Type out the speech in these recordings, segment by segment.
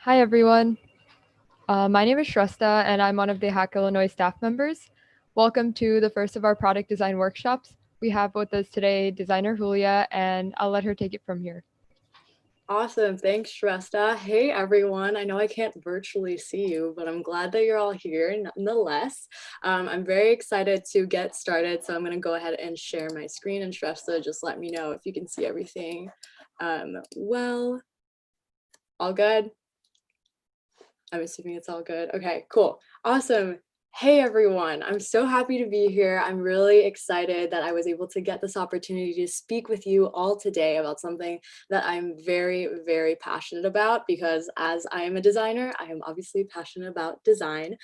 Hi, everyone. My name is Shrestha, and I'm one of the Hack Illinois staff members. Welcome to the first of our product design workshops. We have with us today designer Julia, and I'll let her take it from here. Awesome. Thanks, Shrestha. Hey, everyone. I know I can't virtually see you, but I'm glad that you're all here nonetheless. I'm very excited to get started. So I'm going to go ahead and share my screen, and Shrestha, just let me know if you can see everything. Well, all good? I'm assuming it's all good. Okay, cool. Awesome. Hey everyone, I'm so happy to be here. I'm really excited that I was able to get this opportunity to speak with you all today about something that I'm very, very passionate about, because as I am a designer, I am obviously passionate about design.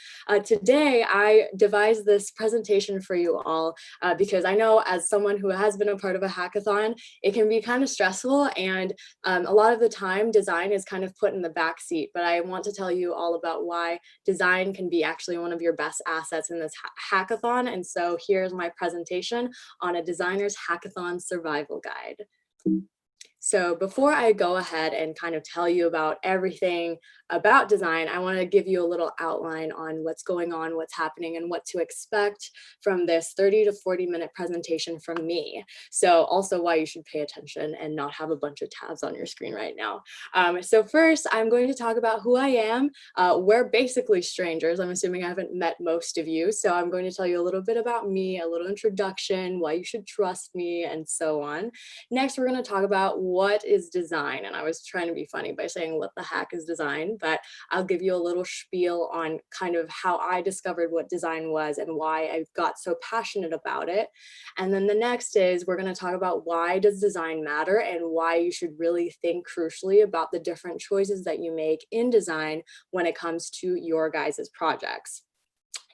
Today, I devised this presentation for you all because I know, as someone who has been a part of a hackathon, it can be kind of stressful, and a lot of the time design is kind of put in the back seat. But I want to tell you all about why design can be actually one of your best assets in this hackathon. And so here's my presentation on a designer's hackathon survival guide. So before I go ahead and kind of tell you about everything about design, I want to give you a little outline on what's going on, what's happening, and what to expect from this 30 to 40-minute presentation from me. So also why you should pay attention and not have a bunch of tabs on your screen right now. So first, I'm going to talk about who I am. We're basically strangers. I'm assuming I haven't met most of you. So I'm going to tell you a little bit about me, a little introduction, why you should trust me, and so on. Next, we're going to talk about what is design. And I was trying to be funny by saying what the heck is design, but I'll give you a little spiel on kind of how I discovered what design was and why I got so passionate about it. And then the next is we're going to talk about why does design matter and why you should really think crucially about the different choices that you make in design when it comes to your guys' projects.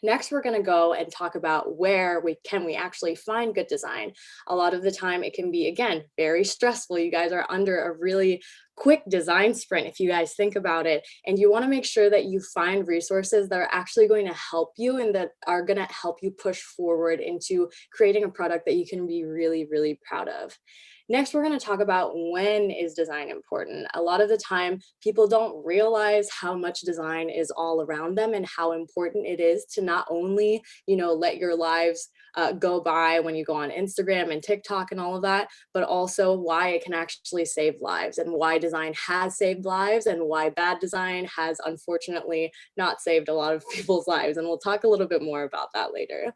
Next, we're going to go and talk about where we actually find good design. A lot of the time it can be, again, very stressful. You guys are under a really quick design sprint, if you guys think about it, and you want to make sure that you find resources that are actually going to help you and that are going to help you push forward into creating a product that you can be really, really proud of. Next, we're going to talk about when is design important. A lot of the time, people don't realize how much design is all around them and how important it is to not only, let your lives go by when you go on Instagram and TikTok and all of that, but also why it can actually save lives and why design has saved lives and why bad design has unfortunately not saved a lot of people's lives. And we'll talk a little bit more about that later.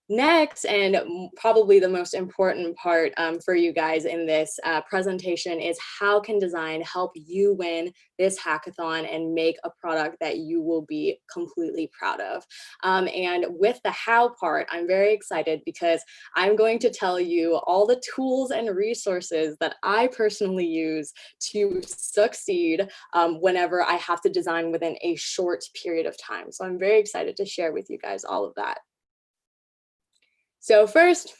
Next, and probably the most important part for you guys in this presentation is how can design help you win this hackathon and make a product that you will be completely proud of. And with the how part, I'm very excited because I'm going to tell you all the tools and resources that I personally use to succeed whenever I have to design within a short period of time. So I'm very excited to share with you guys all of that. So first,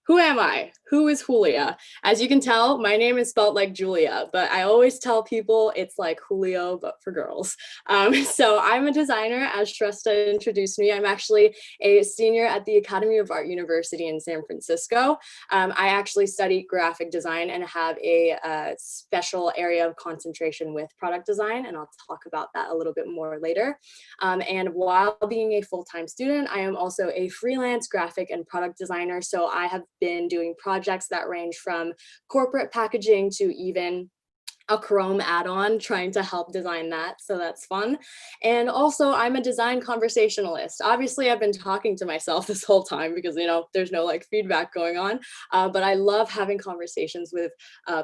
who am I? Who is Julia? As you can tell, my name is spelled like Julia, but I always tell people it's like Julio, but for girls. So I'm a designer, as Shrestha introduced me. I'm actually a senior at the Academy of Art University in San Francisco. I actually study graphic design and have a special area of concentration with product design, and I'll talk about that a little bit more later. And while being a full-time student, I am also a freelance graphic and product designer. So I have been doing projects that range from corporate packaging to even a Chrome add-on, trying to help design that. So that's fun. And also I'm a design conversationalist. Obviously I've been talking to myself this whole time because, there's no like feedback going on, but I love having conversations with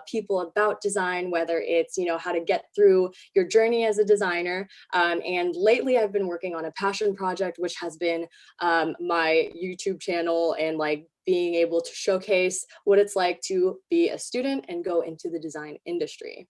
people about design, whether it's, how to get through your journey as a designer. And lately I've been working on a passion project, which has been my YouTube channel and like being able to showcase what it's like to be a student and go into the design industry.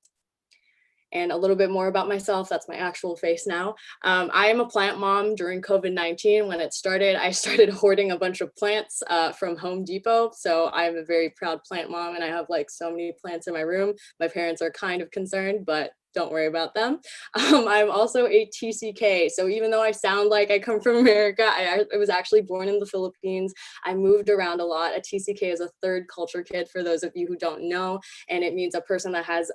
And a little bit more about myself, that's my actual face now. I am a plant mom. During COVID-19, when it started, I started hoarding a bunch of plants from Home Depot. So I'm a very proud plant mom, and I have like so many plants in my room. My parents are kind of concerned, but don't worry about them. I'm also a TCK. So even though I sound like I come from America, I was actually born in the Philippines. I moved around a lot. A TCK is a third culture kid, for those of you who don't know. And it means a person that has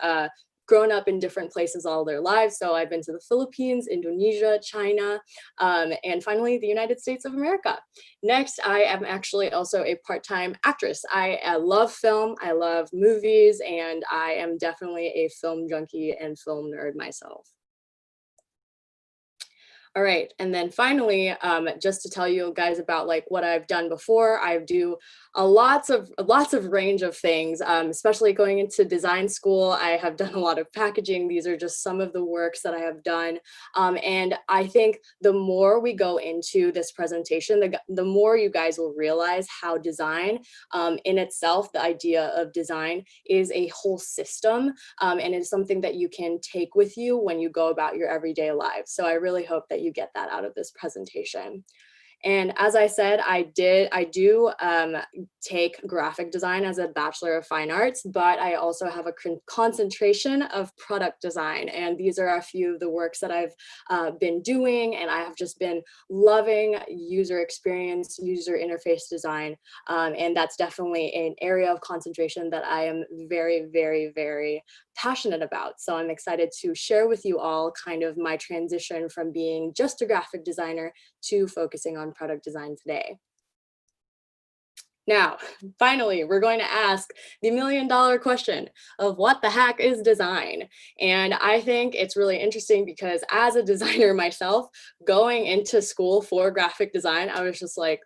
grown up in different places all their lives. So I've been to the Philippines, Indonesia, China, and finally the United States of America. Next, I am actually also a part-time actress. I love film, I love movies, and I am definitely a film junkie and film nerd myself. All right, and then finally, just to tell you guys about like what I've done before, I do lots of range of things, especially going into design school. I have done a lot of packaging. These are just some of the works that I have done. And I think the more we go into this presentation, the more you guys will realize how design in itself, the idea of design is a whole system, and it's something that you can take with you when you go about your everyday lives. So I really hope that you get that out of this presentation. And as I said, I do take graphic design as a Bachelor of Fine Arts, but I also have a concentration of product design. And these are a few of the works that I've been doing, and I have just been loving user experience, user interface design. And that's definitely an area of concentration that I am very, very, very passionate about. So I'm excited to share with you all kind of my transition from being just a graphic designer to focusing on product design today. Now, finally, we're going to ask the $1,000,000 question of what the heck is design? And I think it's really interesting because as a designer myself, going into school for graphic design, I was just like,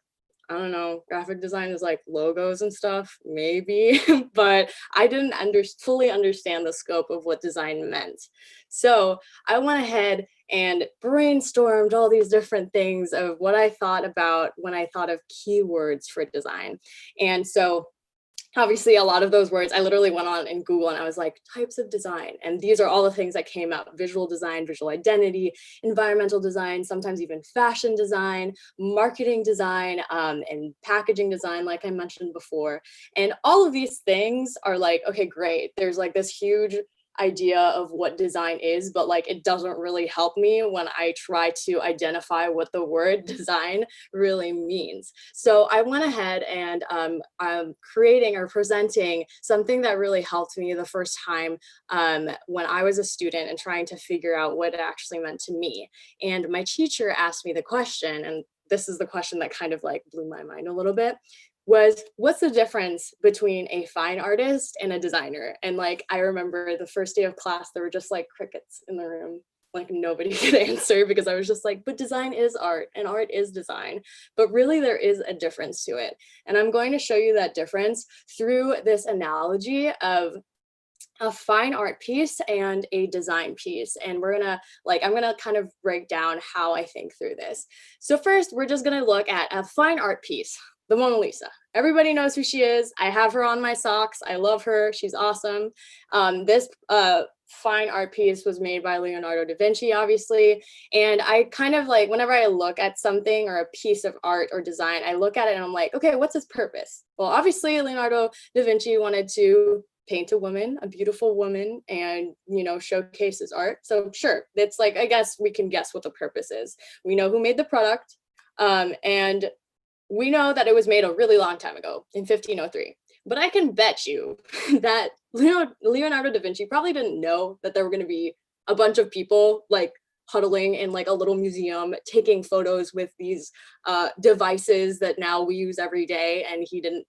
I don't know, graphic design is like logos and stuff, maybe, but I didn't fully understand the scope of what design meant. So I went ahead and brainstormed all these different things of what I thought about when I thought of keywords for design. And so obviously a lot of those words, I literally went on in Google and I was like, types of design. And these are all the things that came up: visual design, visual identity, environmental design, sometimes even fashion design, marketing design, and packaging design, like I mentioned before. And all of these things are like, okay, great. There's like this huge idea of what design is, but like it doesn't really help me when I try to identify what the word design really means. So I went ahead and I'm creating or presenting something that really helped me the first time when I was a student and trying to figure out what it actually meant to me. And my teacher asked me the question, and this is the question that kind of like blew my mind a little bit, was what's the difference between a fine artist and a designer? And like, I remember the first day of class, there were just like crickets in the room. Like nobody could answer because I was just like, but design is art and art is design. But really there is a difference to it. And I'm going to show you that difference through this analogy of a fine art piece and a design piece. And we're gonna I'm gonna kind of break down how I think through this. So first, we're just gonna look at a fine art piece, the Mona Lisa. Everybody knows who she is. I have her on my socks. I love her. She's awesome. This fine art piece was made by Leonardo da Vinci, obviously. And I kind of like, whenever I look at something or a piece of art or design, I look at it and I'm like, okay, what's its purpose? Well, obviously Leonardo da Vinci wanted to paint a woman, a beautiful woman, and, you know, showcase his art. So sure, it's like, I guess we can guess what the purpose is. We know who made the product, and we know that it was made a really long time ago in 1503. But I can bet you that Leonardo da Vinci probably didn't know that there were going to be a bunch of people like huddling in like a little museum taking photos with these devices that now we use every day, and he didn't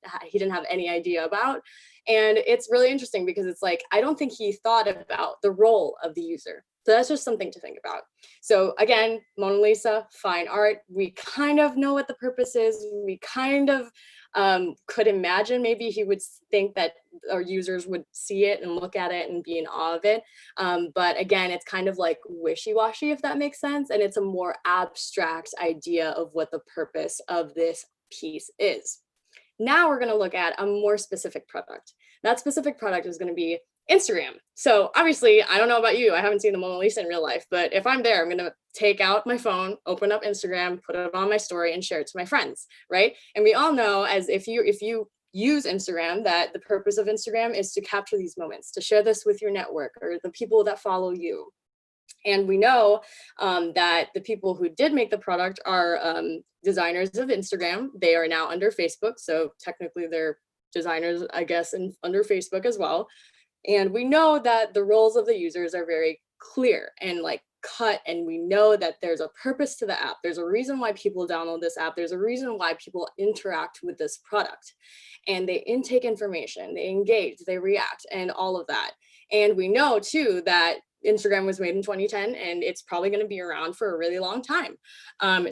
have any idea about. And it's really interesting because it's like, I don't think he thought about the role of the user. So that's just something to think about. So again, Mona Lisa, fine art. We kind of know what the purpose is. We kind of could imagine maybe he would think that our users would see it and look at it and be in awe of it. But again, it's kind of like wishy-washy, if that makes sense. And it's a more abstract idea of what the purpose of this piece is. Now we're going to look at a more specific product. That specific product is going to be Instagram. So obviously, I don't know about you, I haven't seen the Mona Lisa in real life, but if I'm there, I'm going to take out my phone, open up Instagram, put it on my story, and share it to my friends, right? And we all know, as if you use Instagram, that the purpose of Instagram is to capture these moments, to share this with your network or the people that follow you. And we know that the people who did make the product are designers of Instagram. They are now under Facebook. So technically they're designers, I guess, under Facebook as well. And we know that the roles of the users are very clear and like cut, and we know that there's a purpose to the app. There's a reason why people download this app. There's a reason why people interact with this product, and they intake information, they engage, they react, and all of that. And we know too that Instagram was made in 2010 and it's probably going to be around for a really long time.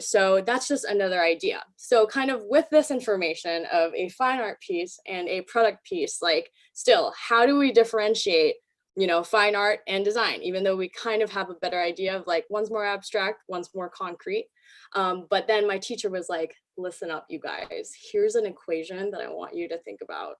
So that's just another idea. So kind of with this information of a fine art piece and a product piece, like still, how do we differentiate, you know, fine art and design, even though we kind of have a better idea of like one's more abstract, one's more concrete. But then my teacher was like, listen up, you guys, here's an equation that I want you to think about.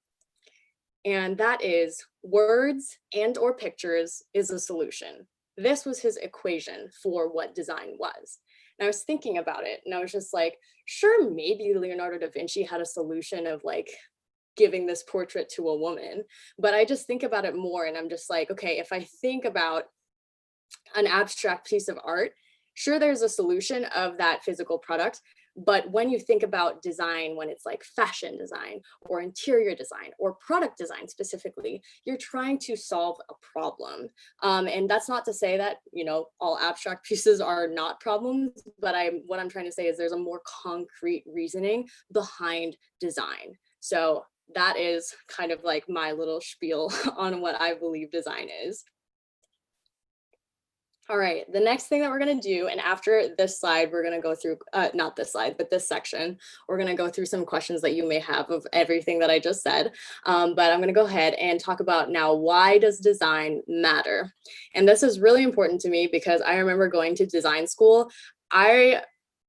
And that is words and or pictures is a solution. This was his equation for what design was. And I was thinking about it and I was just like, sure, maybe Leonardo da Vinci had a solution of like giving this portrait to a woman, but I just think about it more and I'm just like, okay, if I think about an abstract piece of art, sure, there's a solution of that physical product. But when you think about design, when it's like fashion design or interior design or product design specifically, you're trying to solve a problem. And that's not to say that, you know, all abstract pieces are not problems, but what I'm trying to say is there's a more concrete reasoning behind design. So that is kind of like my little spiel on what I believe design is. All right, the next thing that we're gonna do, and after this slide, we're gonna go through, not this slide, but this section, we're gonna go through some questions that you may have of everything that I just said. But I'm gonna go ahead and talk about now, why does design matter? And this is really important to me because I remember going to design school. I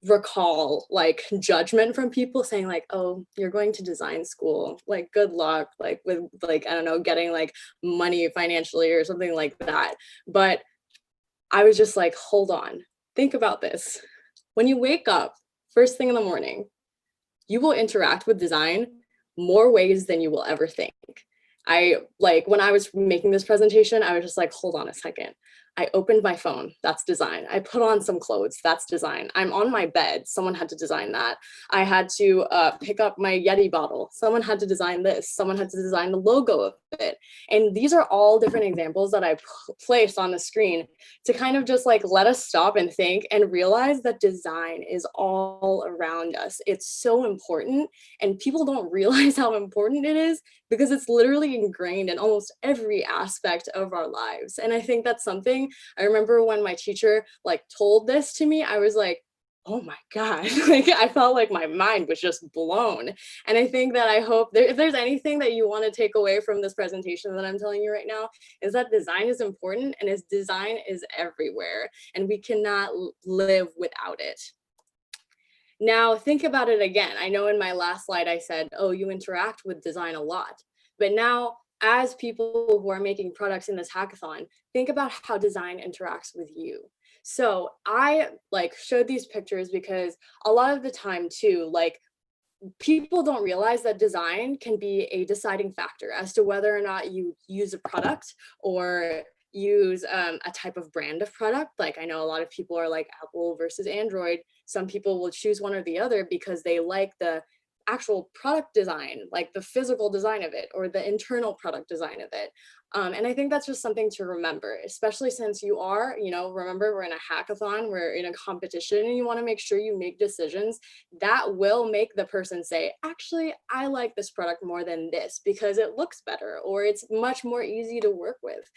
recall like judgment from people saying like, oh, you're going to design school, like good luck, like with like, I don't know, getting like money financially or something like that. But I was just like, hold on, think about this. When you wake up first thing in the morning, you will interact with design more ways than you will ever think. When I was making this presentation, I was just like, hold on a second. I opened my phone, that's design. I put on some clothes, that's design. I'm on my bed, someone had to design that. I had to pick up my Yeti bottle, someone had to design this, someone had to design the logo of it. And these are all different examples that I placed on the screen to kind of just like let us stop and think and realize that design is all around us. It's so important and people don't realize how important it is because it's literally ingrained in almost every aspect of our lives. And I think that's something I remember when my teacher like told this to me, I was like, oh my God, like I felt like my mind was just blown. And I think that I hope if there's anything that you want to take away from this presentation that I'm telling you right now, is that design is important and its design is everywhere and we cannot live without it. Now think about it again. I know in my last slide I said, oh, you interact with design a lot, but now as people who are making products in this hackathon, think about how design interacts with you. So I like showed these pictures because a lot of the time too, like people don't realize that design can be a deciding factor as to whether or not you use a product or use a type of brand of product. Like I know a lot of people are like Apple versus Android. Some people will choose one or the other because they like the actual product design, like the physical design of it or the internal product design of it. And I think that's just something to remember, especially since you are, you know, remember we're in a hackathon, we're in a competition and you want to make sure you make decisions that will make the person say, actually, I like this product more than this because it looks better or it's much more easy to work with.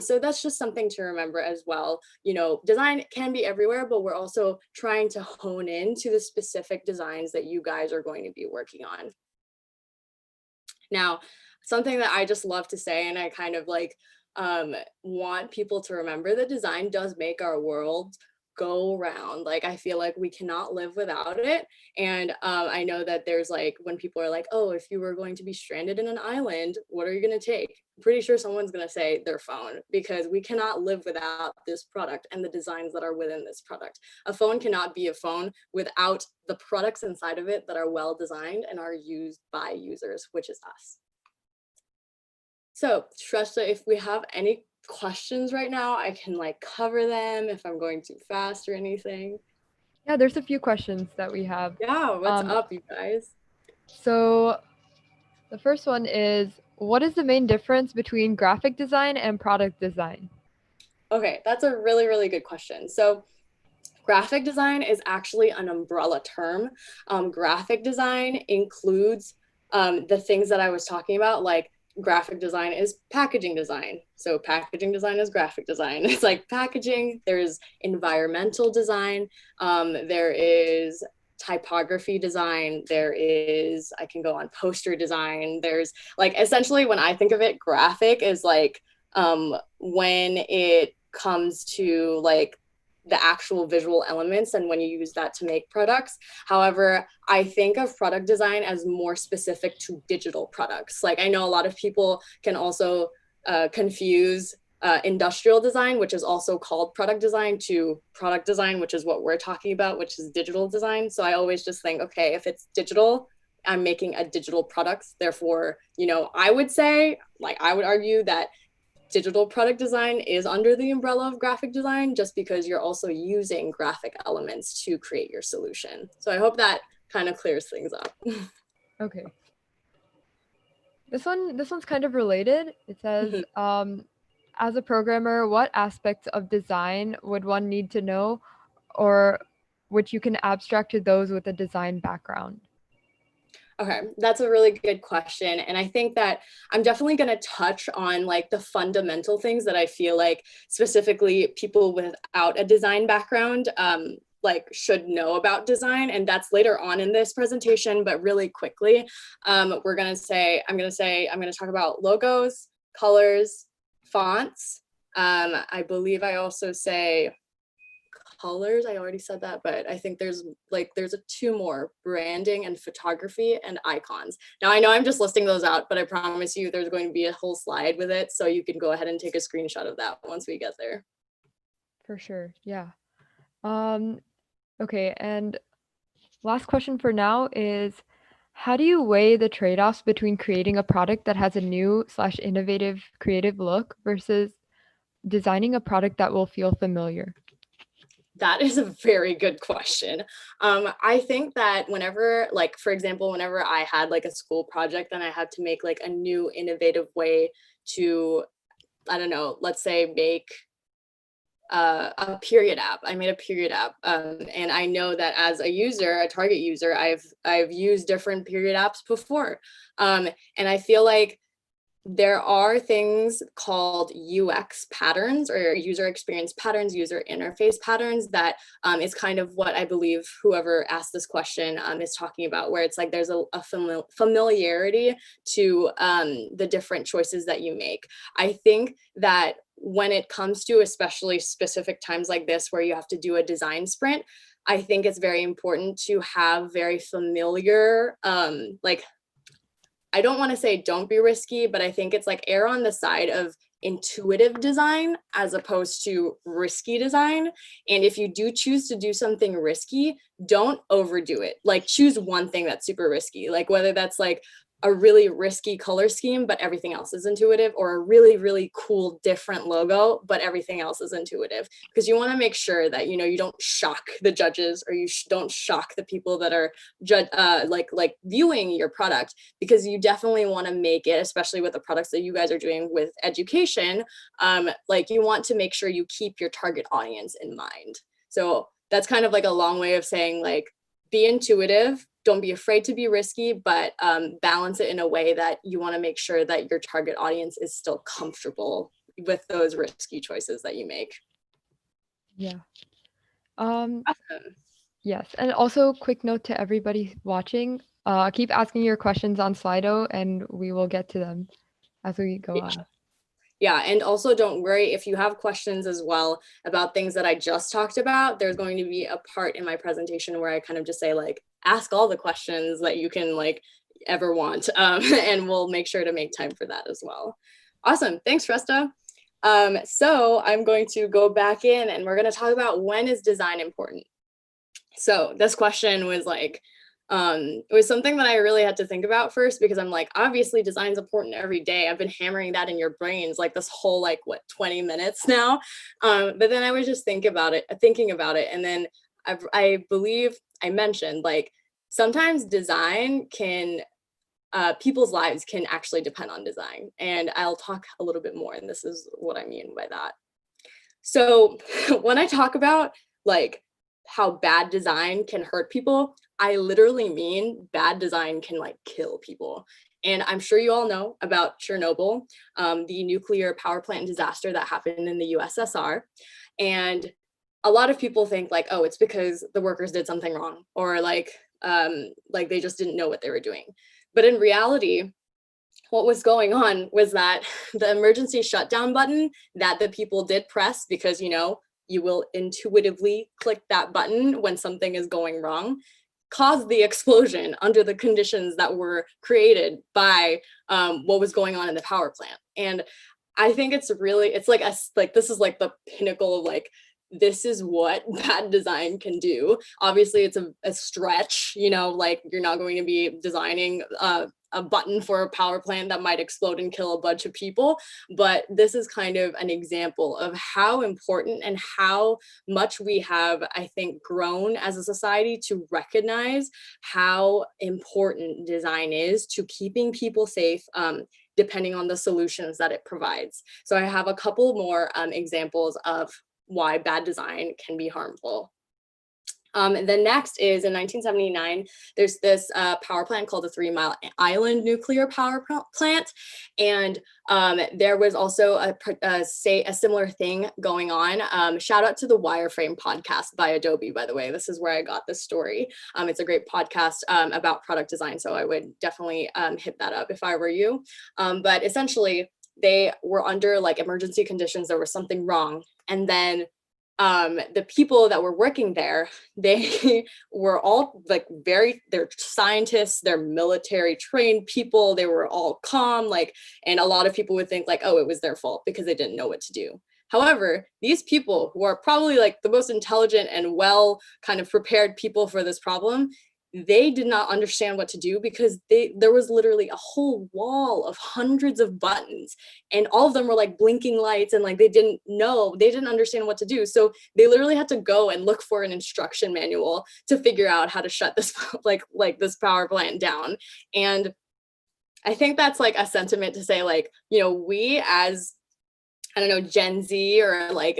So that's just something to remember as well. You know, design can be everywhere, but we're also trying to hone in to the specific designs that you guys are going to be working on. Now, something that I just love to say, and I kind of like want people to remember, that design does make our world go round. Like I feel like we cannot live without it. And I know that there's like when people are like, oh, if you were going to be stranded in an island, what are you going to take? I'm pretty sure someone's going to say their phone, because we cannot live without this product and the designs that are within this product. A phone cannot be a phone without the products inside of it that are well designed and are used by users, which is us. So Shrestha, if we have any questions right now, I can like cover them if I'm going too fast or anything. Yeah, there's a few questions that we have. Yeah, what's up, you guys? So the first one is, What is the main difference between graphic design and product design? Okay, that's a really, really good question. So graphic design is actually an umbrella term. Graphic design includes the things that I was talking about, like graphic design is packaging design. So packaging design is graphic design. It's like packaging, there's environmental design, there is typography design, there is, I can go on poster design. There's like, essentially when I think of it, graphic is like when it comes to like the actual visual elements and when you use that to make products. However, I think of product design as more specific to digital products. Like I know a lot of people can also confuse industrial design, which is also called product design, to product design, which is what we're talking about, which is digital design. So I always just think, okay, if it's digital, I'm making a digital product. Therefore, you know, I would say, like, I would argue that digital product design is under the umbrella of graphic design just because you're also using graphic elements to create your solution. So I hope that kind of clears things up. Okay. This one's kind of related. It says, as a programmer, what aspects of design would one need to know, or which you can abstract to those with a design background? Okay, that's a really good question. And I think that I'm definitely going to touch on like the fundamental things that I feel like specifically people without a design background like should know about design. And that's later on in this presentation, but really quickly, I'm going to talk about logos, colors, fonts. I believe I also say colors. I already said that, but I think there's two more: branding and photography and icons. Now I know I'm just listing those out, but I promise you there's going to be a whole slide with it, so you can go ahead and take a screenshot of that once we get there. For sure. Yeah. Okay, and last question for now is, how do you weigh the trade-offs between creating a product that has a new slash innovative creative look versus designing a product that will feel familiar? That is a very good question. I think that whenever, like, for example, whenever I had like a school project and I had to make like a new innovative way to, I don't know, let's say make a period app. I made a period app, and I know that as a user, a target user, I've used different period apps before, and I feel like there are things called UX patterns or user experience patterns, user interface patterns that is kind of what I believe whoever asked this question is talking about, where it's like there's a familiarity to the different choices that you make. I think that when it comes to especially specific times like this where you have to do a design sprint, I think it's very important to have very familiar like, I don't want to say don't be risky, but I think it's like err on the side of intuitive design as opposed to risky design. And if you do choose to do something risky, don't overdo it. Like choose one thing that's super risky, like whether that's like a really risky color scheme, but everything else is intuitive, or a really, really cool different logo, but everything else is intuitive. Because you want to make sure that, you know, you don't shock the judges, or you don't shock the people that are like viewing your product, because you definitely want to make it, especially with the products that you guys are doing with education, like you want to make sure you keep your target audience in mind. So that's kind of like a long way of saying, like, be intuitive, don't be afraid to be risky, but balance it in a way that you want to make sure that your target audience is still comfortable with those risky choices that you make. Yeah. Um, Awesome. yes, and also quick note to everybody watching, keep asking your questions on Slido and we will get to them as we go on. Yeah, and also don't worry if you have questions as well about things that I just talked about. There's going to be a part in my presentation where I kind of just say, like, ask all the questions that you can like ever want, and we'll make sure to make time for that as well. Awesome, thanks, Resta. So I'm going to go back in and we're going to talk about, when is design important? So this question was like, it was something that I really had to think about first, because I'm like, obviously design's important every day. I've been hammering that in your brains like this whole, like, what, 20 minutes now. But then I was just thinking about it. And then I believe I mentioned, like, sometimes design can people's lives can actually depend on design. And I'll talk a little bit more, and this is what I mean by that. So when I talk about like how bad design can hurt people, I literally mean bad design can like kill people. And I'm sure you all know about Chernobyl, the nuclear power plant disaster that happened in the USSR. And a lot of people think like, oh, it's because the workers did something wrong, or like they just didn't know what they were doing. But in reality, what was going on was that the emergency shutdown button that the people did press, because you will intuitively click that button when something is going wrong, caused the explosion under the conditions that were created by what was going on in the power plant. And I think it's like this is like the pinnacle of like, this is what bad design can do. Obviously it's a stretch, like you're not going to be designing a button for a power plant that might explode and kill a bunch of people. But this is kind of an example of how important and how much we have, I think, grown as a society to recognize how important design is to keeping people safe, depending on the solutions that it provides. So I have a couple more examples of why bad design can be harmful. The next is in 1979, there's this power plant called the 3 Mile Island nuclear power plant. And there was also a similar thing going on. Shout out to the Wireframe podcast by Adobe, by the way. This is where I got this story. It's a great podcast about product design. So I would definitely hit that up if I were you. But essentially, they were under like emergency conditions. There was something wrong. And then the people that were working there, they were all like they're scientists, they're military trained people. They were all calm, and a lot of people would think like, oh, it was their fault because they didn't know what to do. However, these people who are probably like the most intelligent and well kind of prepared people for this problem, they did not understand what to do because there was literally a whole wall of hundreds of buttons, and all of them were like blinking lights, and like they didn't understand what to do. So they literally had to go and look for an instruction manual to figure out how to shut this like this power plant down. And I think that's like a sentiment to say like, we as I don't know, Gen Z or like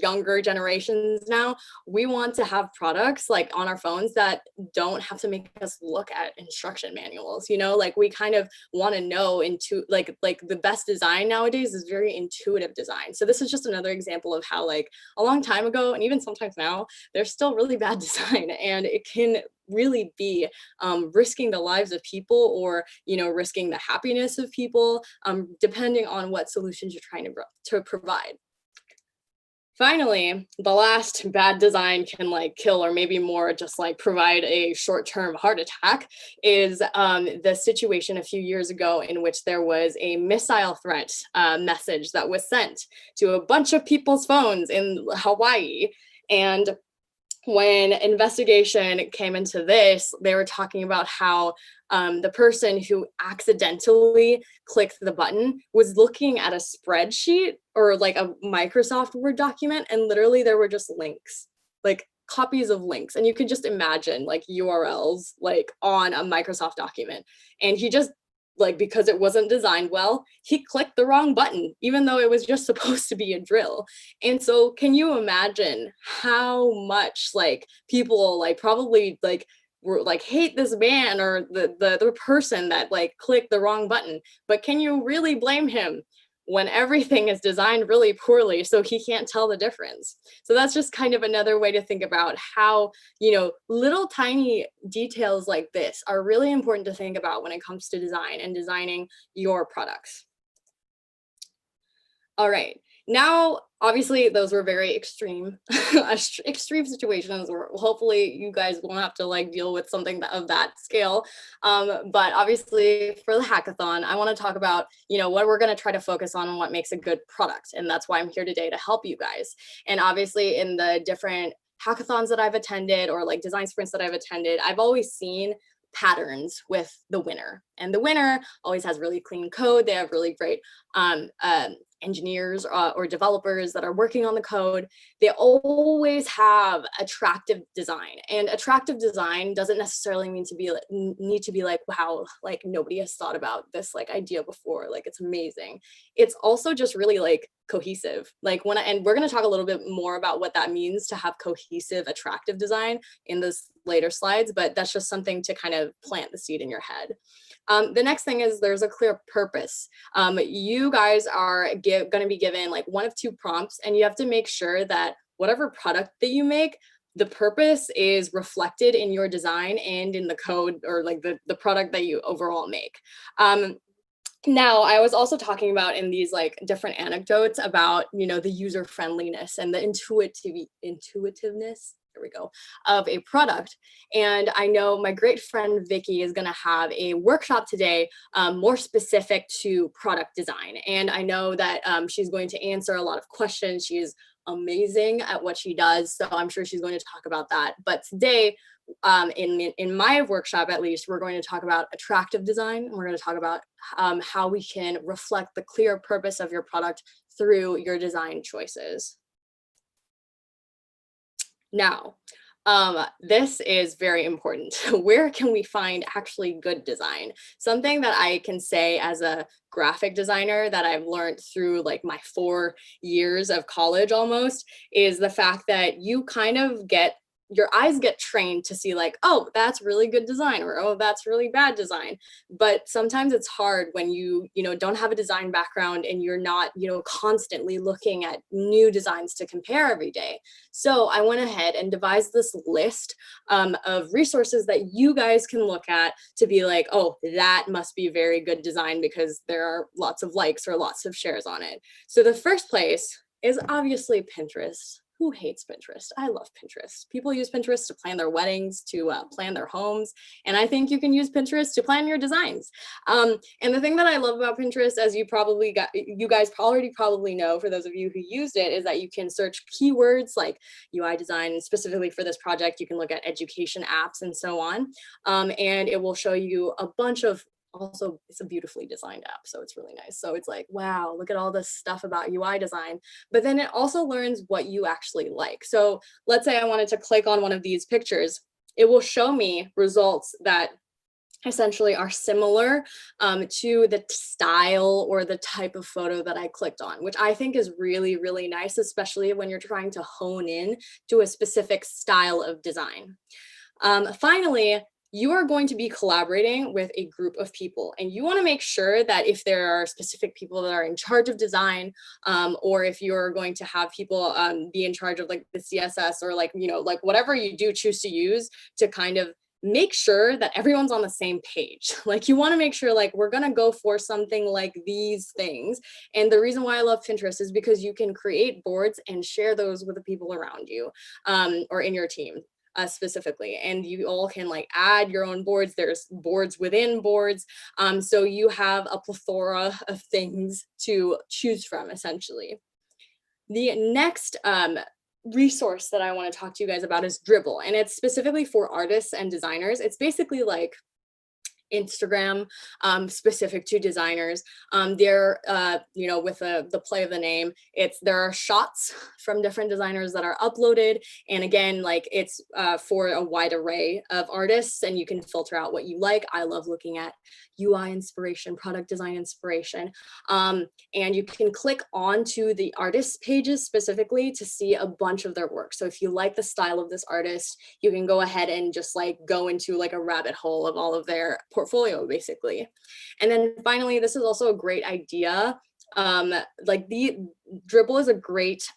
younger generations now, we want to have products like on our phones that don't have to make us look at instruction manuals, like we kind of want to know into like the best design nowadays is very intuitive design. So this is just another example of how like a long time ago, and even sometimes now, there's still really bad design, and it can really be risking the lives of people, or risking the happiness of people, depending on what solutions you're trying to provide. Finally, the last bad design can like kill, or maybe more just like provide a short-term heart attack, is the situation a few years ago in which there was a missile threat message that was sent to a bunch of people's phones in Hawaii. And when investigation came into this, they were talking about how the person who accidentally clicked the button was looking at a spreadsheet or like a Microsoft Word document, and literally there were just links, like copies of links, and you could just imagine like URLs like on a Microsoft document. And he just because it wasn't designed well, he clicked the wrong button, even though it was just supposed to be a drill. And so can you imagine how much like people like probably like were like hate this man or the person that like clicked the wrong button? But can you really blame him when everything is designed really poorly so he can't tell the difference? So that's just kind of another way to think about how, little tiny details like this are really important to think about when it comes to design and designing your products. All right. Now, obviously, those were very extreme situations where hopefully you guys won't have to like deal with something of that scale. But obviously for the hackathon, I want to talk about, what we're going to try to focus on and what makes a good product. And that's why I'm here today, to help you guys. And obviously in the different hackathons that I've attended, or like design sprints that I've attended, I've always seen patterns with the winner, and the winner always has really clean code. They have really great engineers or developers that are working on the code, they always have attractive design. And attractive design doesn't necessarily need to be like, wow, like nobody has thought about this like idea before, like it's amazing. It's also just really like cohesive. Like and we're going to talk a little bit more about what that means to have cohesive, attractive design in this later slides, but that's just something to kind of plant the seed in your head. The next thing is there's a clear purpose. You guys are going to be given like one of two prompts, and you have to make sure that whatever product that you make, the purpose is reflected in your design and in the code, or like the product that you overall make. Now, I was also talking about in these like different anecdotes about, you know, the user friendliness and the intuitiveness, there we go, of a product. And I know my great friend Vicky is going to have a workshop today more specific to product design. And I know that she's going to answer a lot of questions. She's amazing at what she does, so I'm sure she's going to talk about that. But today, in my workshop, at least, we're going to talk about attractive design, and we're going to talk about how we can reflect the clear purpose of your product through your design choices. Now, this is very important. Where can we find actually good design? Something that I can say as a graphic designer that I've learned through like my 4 years of college almost is the fact that you kind of your eyes get trained to see like, oh, that's really good design, or oh, that's really bad design. But sometimes it's hard when you don't have a design background and you're not, constantly looking at new designs to compare every day. So I went ahead and devised this list of resources that you guys can look at to be like, oh, that must be very good design because there are lots of likes or lots of shares on it. So the first place is obviously Pinterest. Who hates Pinterest? I love Pinterest. People use Pinterest to plan their weddings, to plan their homes, and I think you can use Pinterest to plan your designs. And the thing that I love about Pinterest, as you guys already probably know, for those of you who used it, is that you can search keywords like UI design. Specifically for this project, you can look at education apps and so on, and it will show you a bunch of. Also, it's a beautifully designed app, so it's really nice. So it's like, wow, look at all this stuff about UI design. But then it also learns what you actually like. So let's say I wanted to click on one of these pictures. It will show me results that essentially are similar to the style or the type of photo that I clicked on, which I think is really, really nice, especially when you're trying to hone in to a specific style of design. Finally, you are going to be collaborating with a group of people, and you want to make sure that if there are specific people that are in charge of design, or if you're going to have people be in charge of like the CSS, or like whatever you do choose to use, to kind of make sure that everyone's on the same page. Like you want to make sure like we're going to go for something like these things. And the reason why I love Pinterest is because you can create boards and share those with the people around you, or in your team. Specifically, and you all can like add your own boards. There's boards within boards, so you have a plethora of things to choose from essentially. The next resource that I want to talk to you guys about is Dribbble, and it's specifically for artists and designers. It's basically like Instagram, specific to designers. They're, with the play of the name, there are shots from different designers that are uploaded. And again, like it's for a wide array of artists, and you can filter out what you like. I love looking at UI inspiration, product design inspiration. And you can click onto the artist pages specifically to see a bunch of their work. So if you like the style of this artist, you can go ahead and just like go into like a rabbit hole of all of their portfolio basically. And then finally, this is also a great idea. Like the Dribbble is a great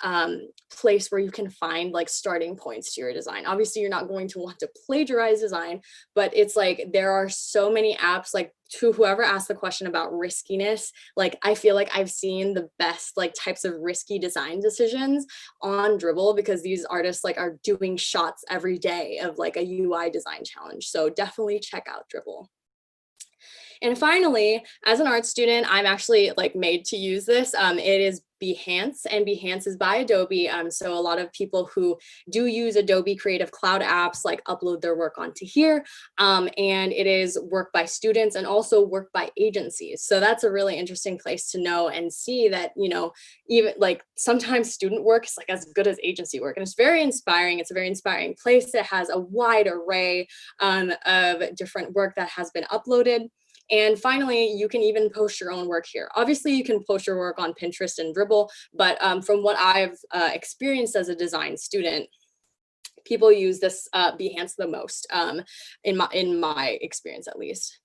place where you can find like starting points to your design. Obviously, you're not going to want to plagiarize design, but it's like there are so many apps, like to whoever asked the question about riskiness, like I feel like I've seen the best like types of risky design decisions on Dribbble, because these artists like are doing shots every day of like a UI design challenge. So definitely check out Dribbble. And finally, as an art student, I'm actually like made to use this. It is Behance, and Behance is by Adobe. So a lot of people who do use Adobe Creative Cloud apps like upload their work onto here. And it is work by students and also work by agencies. So that's a really interesting place to know and see that, you know, even like sometimes student work is like as good as agency work. And it's very inspiring. It's a very inspiring place that has a wide array of different work that has been uploaded. And finally, you can even post your own work here. Obviously, you can post your work on Pinterest and Dribbble, but from what I've experienced as a design student, people use this Behance the most, in my experience at least.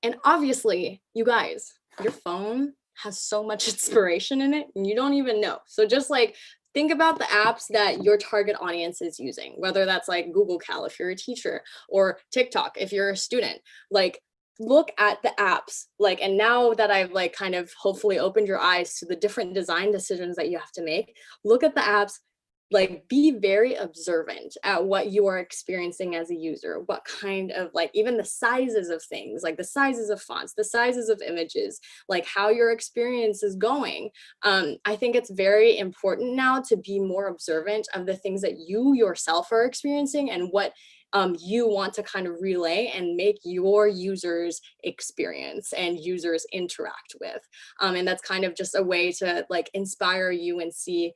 And obviously, you guys, your phone has so much inspiration in it, and you don't even know. So just like think about the apps that your target audience is using, whether that's like Google Cal if you're a teacher, or TikTok if you're a student. Like look at the apps, like, and now that I've like kind of hopefully opened your eyes to the different design decisions that you have to make, look at the apps, like be very observant at what you are experiencing as a user, what kind of like even the sizes of things, like the sizes of fonts, the sizes of images, like how your experience is going. I think it's very important now to be more observant of the things that you yourself are experiencing and what you want to kind of relay and make your users experience and users interact with. And that's kind of just a way to like inspire you and see,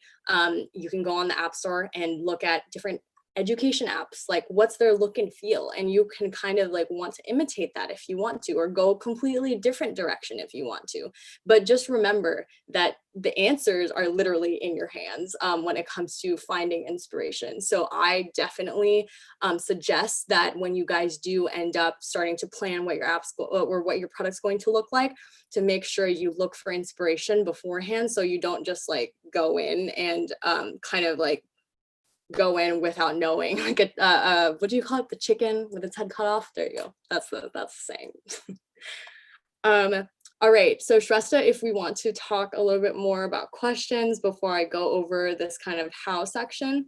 you can go on the App Store and look at different education apps, like what's their look and feel, and you can kind of like want to imitate that if you want to, or go a completely different direction if you want to. But just remember that the answers are literally in your hands when it comes to finding inspiration. So I definitely suggest that when you guys do end up starting to plan what your apps or what your product's going to look like, to make sure you look for inspiration beforehand, so you don't just like go in and kind of like go in without knowing, like a what do you call it, the chicken with its head cut off? There you go, that's the saying. All right, so Shrestha, if we want to talk a little bit more about questions before I go over this kind of how section.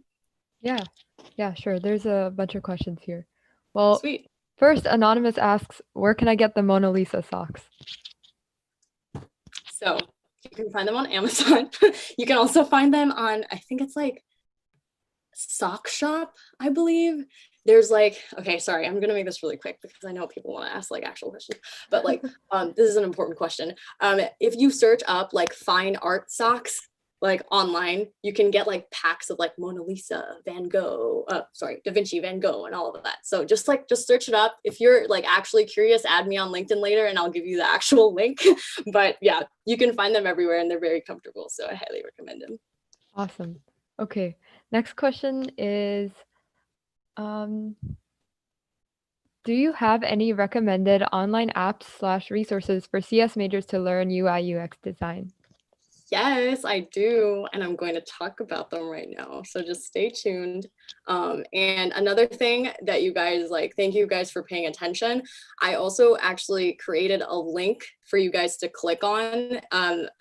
Yeah, sure. There's a bunch of questions here. Well, Sweet. First, Anonymous asks, where can I get the Mona Lisa socks? So you can find them on Amazon. You can also find them on, I think it's like Sock Shop, I believe. There's like, okay, sorry, I'm gonna make this really quick because I know people want to ask like actual questions, but like this is an important question. If you search up like fine art socks like online, you can get like packs of like Mona Lisa, Van Gogh, Da Vinci, Van Gogh, and all of that. So just search it up. If you're like actually curious, add me on LinkedIn later and I'll give you the actual link. But yeah, you can find them everywhere and they're very comfortable, so I highly recommend them. Awesome. Okay, next question is, do you have any recommended online apps / resources for CS majors to learn UI UX design? Yes, I do. And I'm going to talk about them right now. So just stay tuned. And another thing that you guys like, thank you guys for paying attention. I also actually created a link for you guys to click on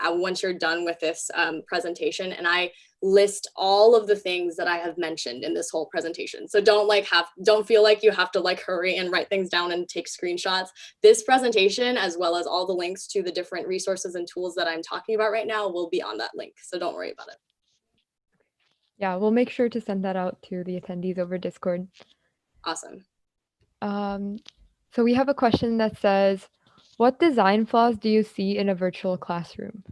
once you're done with this presentation. And I list all of the things that I have mentioned in this whole presentation. So don't feel like you have to like hurry and write things down and take screenshots. This presentation, as well as all the links to the different resources and tools that I'm talking about right now, will be on that link. So don't worry about it. Yeah, we'll make sure to send that out to the attendees over Discord. Awesome. So we have a question that says, what design flaws do you see in a virtual classroom?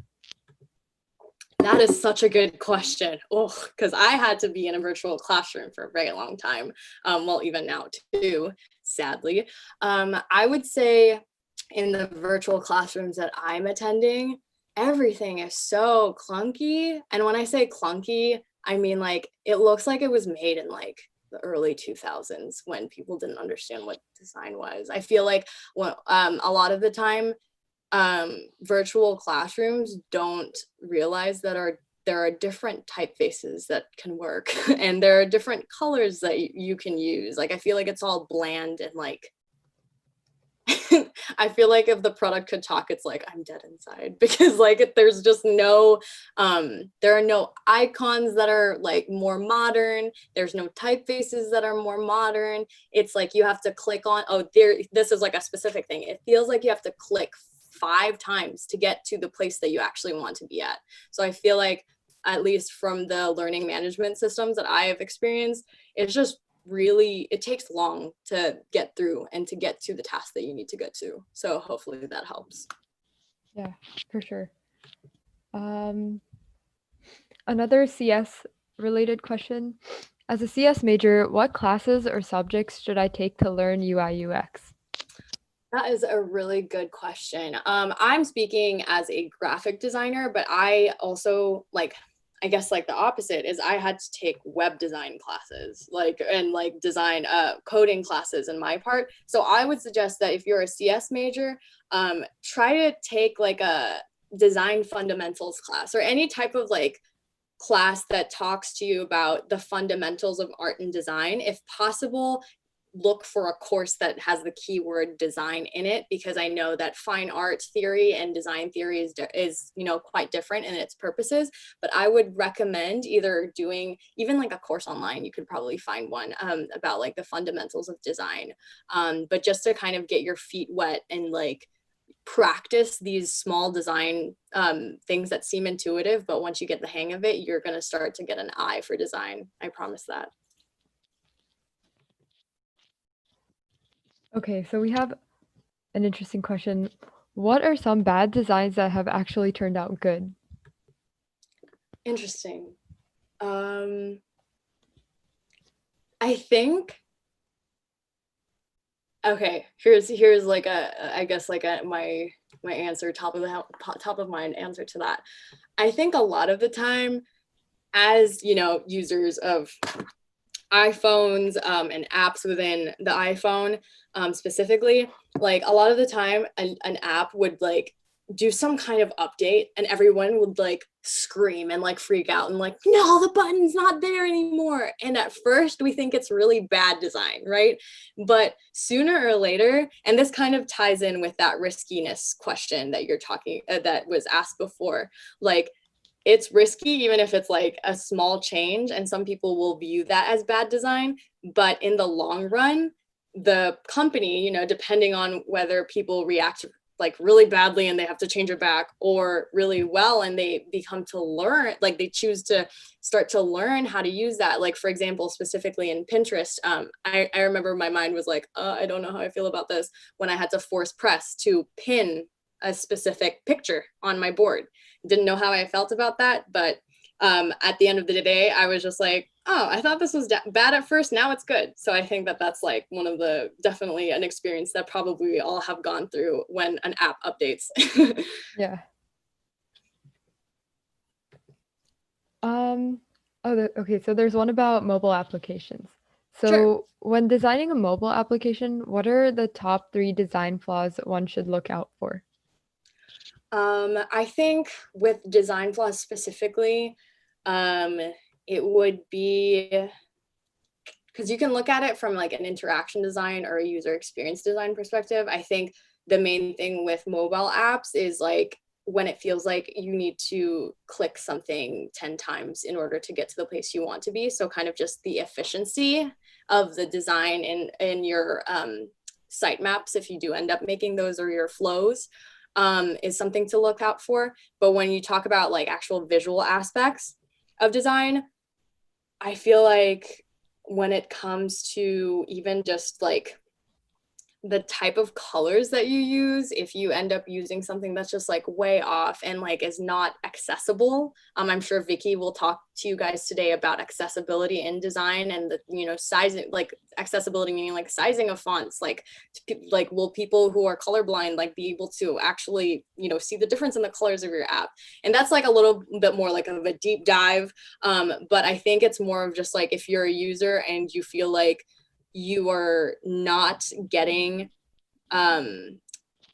That is such a good question. Oh, because I had to be in a virtual classroom for a very long time. Well, even now too, sadly. I would say in the virtual classrooms that I'm attending, everything is so clunky. And when I say clunky, I mean like it looks like it was made in like the early 2000s when people didn't understand what design was. I feel like a lot of the time, virtual classrooms don't realize that there are different typefaces that can work and there are different colors that you can use. Like I feel like it's all bland and like I feel like if the product could talk, it's like I'm dead inside, because like there's just no there are no icons that are like more modern. There's no typefaces that are more modern. It's like you have to click on, oh, there, this is like a specific thing. It feels like you have to click 5 times to get to the place that you actually want to be at. So I feel like, at least from the learning management systems that I have experienced, it's just really, it takes long to get through and to get to the task that you need to get to. So hopefully that helps. Yeah, for sure. Another CS related question. As a CS major, what classes or subjects should I take to learn UI UX? That is a really good question. I'm speaking as a graphic designer, but I also like, I guess like the opposite is I had to take web design classes, like, and like design coding classes in my part. So I would suggest that if you're a CS major, try to take like a design fundamentals class, or any type of like class that talks to you about the fundamentals of art and design. If possible, look for a course that has the keyword design in it, because I know that fine art theory and design theory is you know, quite different in its purposes. But I would recommend either doing even like a course online. You could probably find one about like the fundamentals of design, but just to kind of get your feet wet and like practice these small design things that seem intuitive, but once you get the hang of it, you're going to start to get an eye for design. I promise that. Okay, so we have an interesting question. What are some bad designs that have actually turned out good? Interesting. I think, okay, here's like a, I guess like a my answer, top of mind answer to that. I think a lot of the time, as you know, users of iPhones and apps within the iPhone specifically, like a lot of the time an app would like do some kind of update and everyone would like scream and like freak out and like, no, the button's not there anymore. And at first we think it's really bad design, right? But sooner or later, and this kind of ties in with that riskiness question that you're talking that was asked before, like it's risky even if it's like a small change, and some people will view that as bad design. But in the long run, the company, you know, depending on whether people react like really badly and they have to change it back, or really well and they become to learn, like they choose to start to learn how to use that. Like for example, specifically in Pinterest, I remember my mind was like, I don't know how I feel about this, when I had to force press to pin a specific picture on my board. Didn't know how I felt about that, but at the end of the day, I was just like, oh, I thought this was bad at first, now it's good. So I think that that's like one of the, definitely an experience that probably we all have gone through when an app updates. Yeah. Okay, so there's one about mobile applications. So Sure. when designing a mobile application, what are the top 3 design flaws one should look out for? I think with design flaws specifically, it would be, because you can look at it from like an interaction design or a user experience design perspective. I think the main thing with mobile apps is like when it feels like you need to click something 10 times in order to get to the place you want to be. So kind of just the efficiency of the design in your sitemaps, if you do end up making those, or your flows, is something to look out for. But when you talk about like actual visual aspects of design, I feel like when it comes to even just like the type of colors that you use, if you end up using something that's just like way off and like is not accessible, I'm sure Vicky will talk to you guys today about accessibility in design and the, you know, sizing, like accessibility meaning like sizing of fonts, like will people who are colorblind like be able to actually, you know, see the difference in the colors of your app? And that's like a little bit more like of a deep dive, but I think it's more of just like if you're a user and you feel like you are not getting kind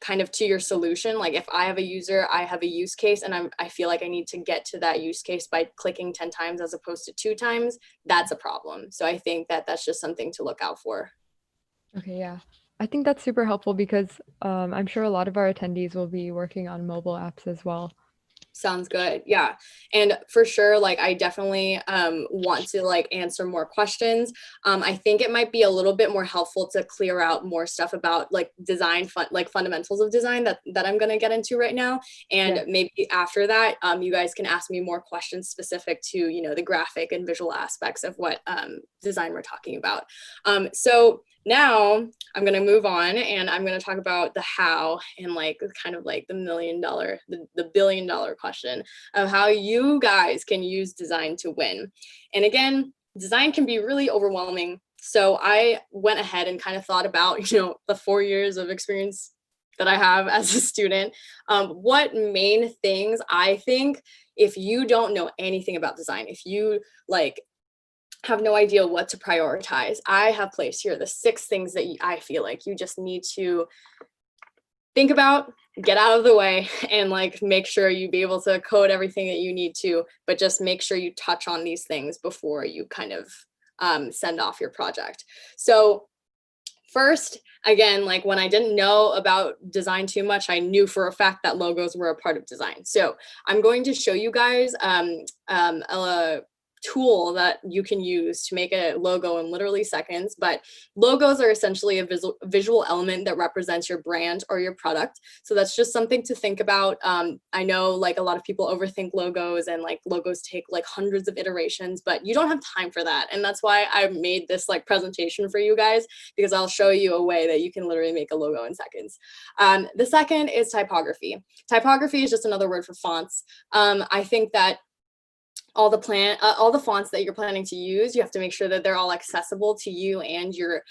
of to your solution. Like if I have a user, I have a use case, and I feel like I need to get to that use case by clicking 10 times as opposed to 2 times, that's a problem. So I think that that's just something to look out for. Okay, yeah. I think that's super helpful because I'm sure a lot of our attendees will be working on mobile apps as well. Sounds good. Yeah. And for sure, like I definitely want to like answer more questions. I think it might be a little bit more helpful to clear out more stuff about like design, like fundamentals of design that I'm going to get into right now. And maybe after that, you guys can ask me more questions specific to, you know, the graphic and visual aspects of what design we're talking about. So now I'm going to move on and I'm going to talk about the how and like kind of like the the billion-dollar question of how you guys can use design to win. And again, design can be really overwhelming. So I went ahead and kind of thought about, you know, the 4 years of experience that I have as a student. What main things I think, if you don't know anything about design, if you like have no idea what to prioritize, I have placed here the 6 things that I feel like you just need to think about, get out of the way, and like make sure you be able to code everything that you need to, but just make sure you touch on these things before you kind of send off your project. So first, again, like when I didn't know about design too much, I knew for a fact that logos were a part of design. So I'm going to show you guys a tool that you can use to make a logo in literally seconds. But logos are essentially a visual element that represents your brand or your product. So that's just something to think about. I know like a lot of people overthink logos and like logos take like hundreds of iterations, but you don't have time for that. And that's why I made this like presentation for you guys, because I'll show you a way that you can literally make a logo in seconds. The second is typography. Typography is just another word for fonts. I think that all the fonts that you're planning to use, you have to make sure that they're all accessible to you and your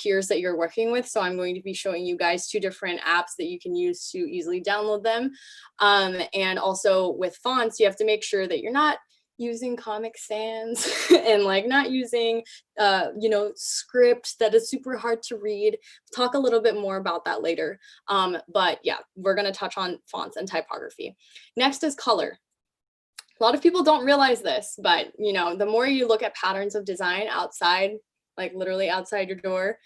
peers that you're working with. So I'm going to be showing you guys 2 different apps that you can use to easily download them. And also with fonts, you have to make sure that you're not using Comic Sans and like not using, you know, script that is super hard to read. Talk a little bit more about that later. But yeah, we're going to touch on fonts and typography. Next is color. A lot of people don't realize this, but you know, the more you look at patterns of design outside, like literally outside your door,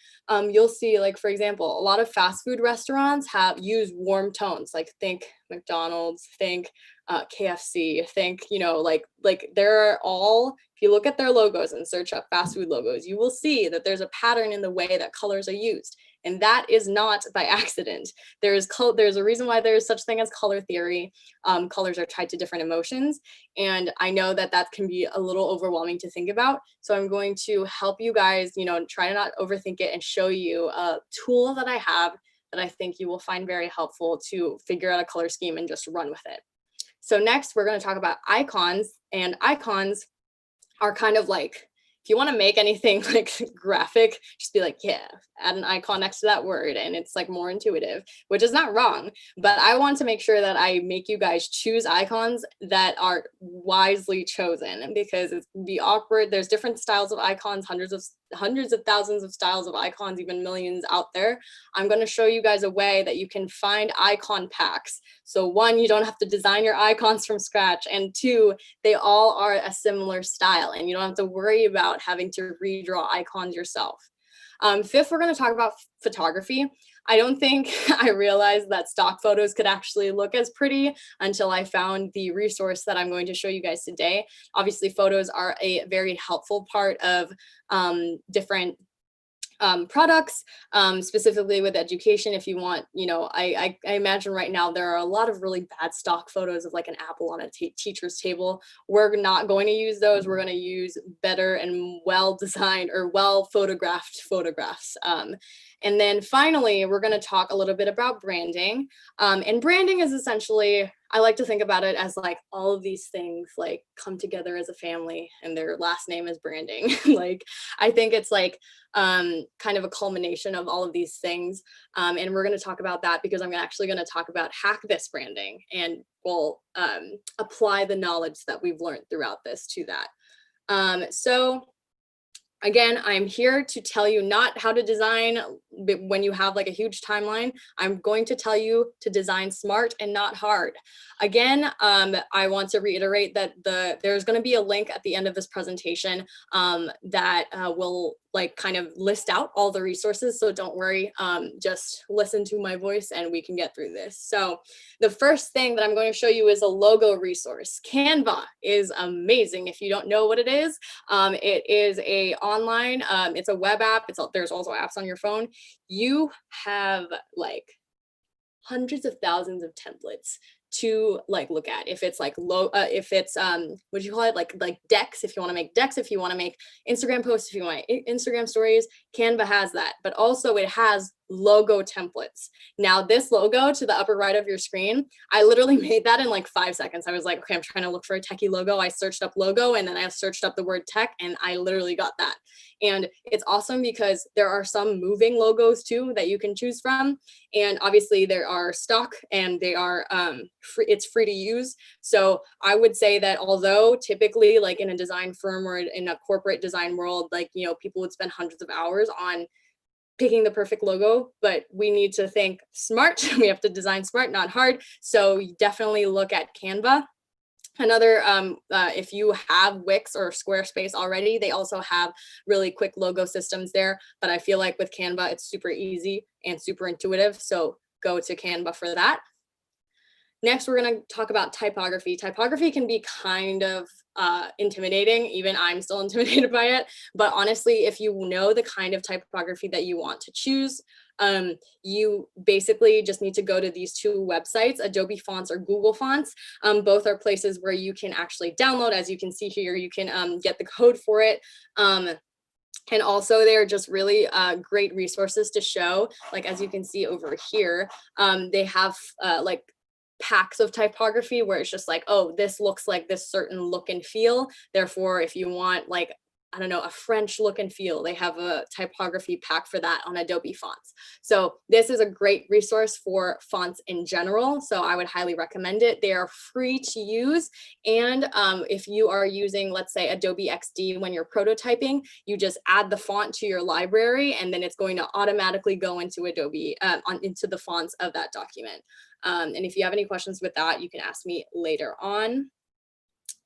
you'll see, like, for example, a lot of fast food restaurants use warm tones. Like think McDonald's, think KFC, think, you know, like they're all, if you look at their logos and search up fast food logos, you will see that there's a pattern in the way that colors are used. And that is not by accident. There's a reason why there's such thing as color theory. Colors are tied to different emotions. And I know that that can be a little overwhelming to think about. So I'm going to help you guys, you know, try to not overthink it and show you a tool that I have that I think you will find very helpful to figure out a color scheme and just run with it. So next, we're going to talk about icons. And icons are kind of like, if you want to make anything like graphic, just be like, yeah, add an icon next to that word. And it's like more intuitive, which is not wrong. But I want to make sure that I make you guys choose icons that are wisely chosen, because it's be awkward. There's different styles of icons, hundreds of thousands of styles of icons, even millions out there. I'm going to show you guys a way that you can find icon packs. So 1, you don't have to design your icons from scratch. And 2, they all are a similar style and you don't have to worry about having to redraw icons yourself. 5th, we're going to talk about photography. I don't think I realized that stock photos could actually look as pretty until I found the resource that I'm going to show you guys today. Obviously, photos are a very helpful part of different products, specifically with education. If you want, you know, I imagine right now there are a lot of really bad stock photos of like an apple on a teacher's table. We're not going to use those. We're going to use better and well designed or well photographed photographs. And then finally, we're going to talk a little bit about branding. And branding is essentially, I like to think about it as like all of these things like come together as a family and their last name is branding. Like, I think it's like kind of a culmination of all of these things. And we're going to talk about that because I'm actually going to talk about HackThis branding, and we'll apply the knowledge that we've learned throughout this to that. So again, I'm here to tell you not how to design when you have like a huge timeline. I'm going to tell you to design smart and not hard. Again, I want to reiterate that there's going to be a link at the end of this presentation that will like kind of list out all the resources. So don't worry, just listen to my voice and we can get through this. So the first thing that I'm going to show you is a logo resource. Canva is amazing. If you don't know what it is a online, it's a web app. There's also apps on your phone. You have like hundreds of thousands of templates to like look at. If it's like if it's what do you call it, like decks, if you want to make decks, if you want to make Instagram posts, if you want Instagram stories, Canva has that. But also it has logo templates. Now this logo to the upper right of your screen, I literally made that in like 5 seconds. I was like, okay, I'm trying to look for a techie logo. I searched up logo and then I searched up the word tech and I literally got that. And it's awesome because there are some moving logos too that you can choose from. And obviously there are stock and they are free, it's free to use. So I would say that although typically like in a design firm or in a corporate design world, like, you know, people would spend hundreds of hours on picking the perfect logo, but we need to think smart. We have to design smart, not hard. So definitely look at Canva. Another, if you have Wix or Squarespace already, they also have really quick logo systems there. But I feel like with Canva, it's super easy and super intuitive. So go to Canva for that. Next, we're going to talk about typography. Typography can be kind of intimidating. Even I'm still intimidated by it. But honestly, if you know the kind of typography that you want to choose, you basically just need to go to these two websites, Adobe Fonts or Google Fonts. Both are places where you can actually download. As you can see here, you can get the code for it. And also they're just really great resources to show. Like, as you can see over here, they have like packs of typography where it's just like, oh, this looks like this certain look and feel. Therefore, if you want like, I don't know, a French look and feel, they have a typography pack for that on Adobe Fonts. So this is a great resource for fonts in general. So I would highly recommend it. They are free to use. And if you are using, let's say, Adobe XD when you're prototyping, you just add the font to your library and then it's going to automatically go into Adobe, into the fonts of that document. And if you have any questions with that, you can ask me later on.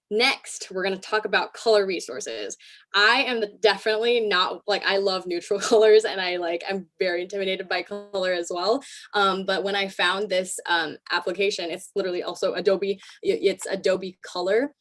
Next, we're going to talk about color resources. I am definitely not like, I love neutral colors and I'm very intimidated by color as well. But when I found this application, it's literally also Adobe, it's Adobe Color.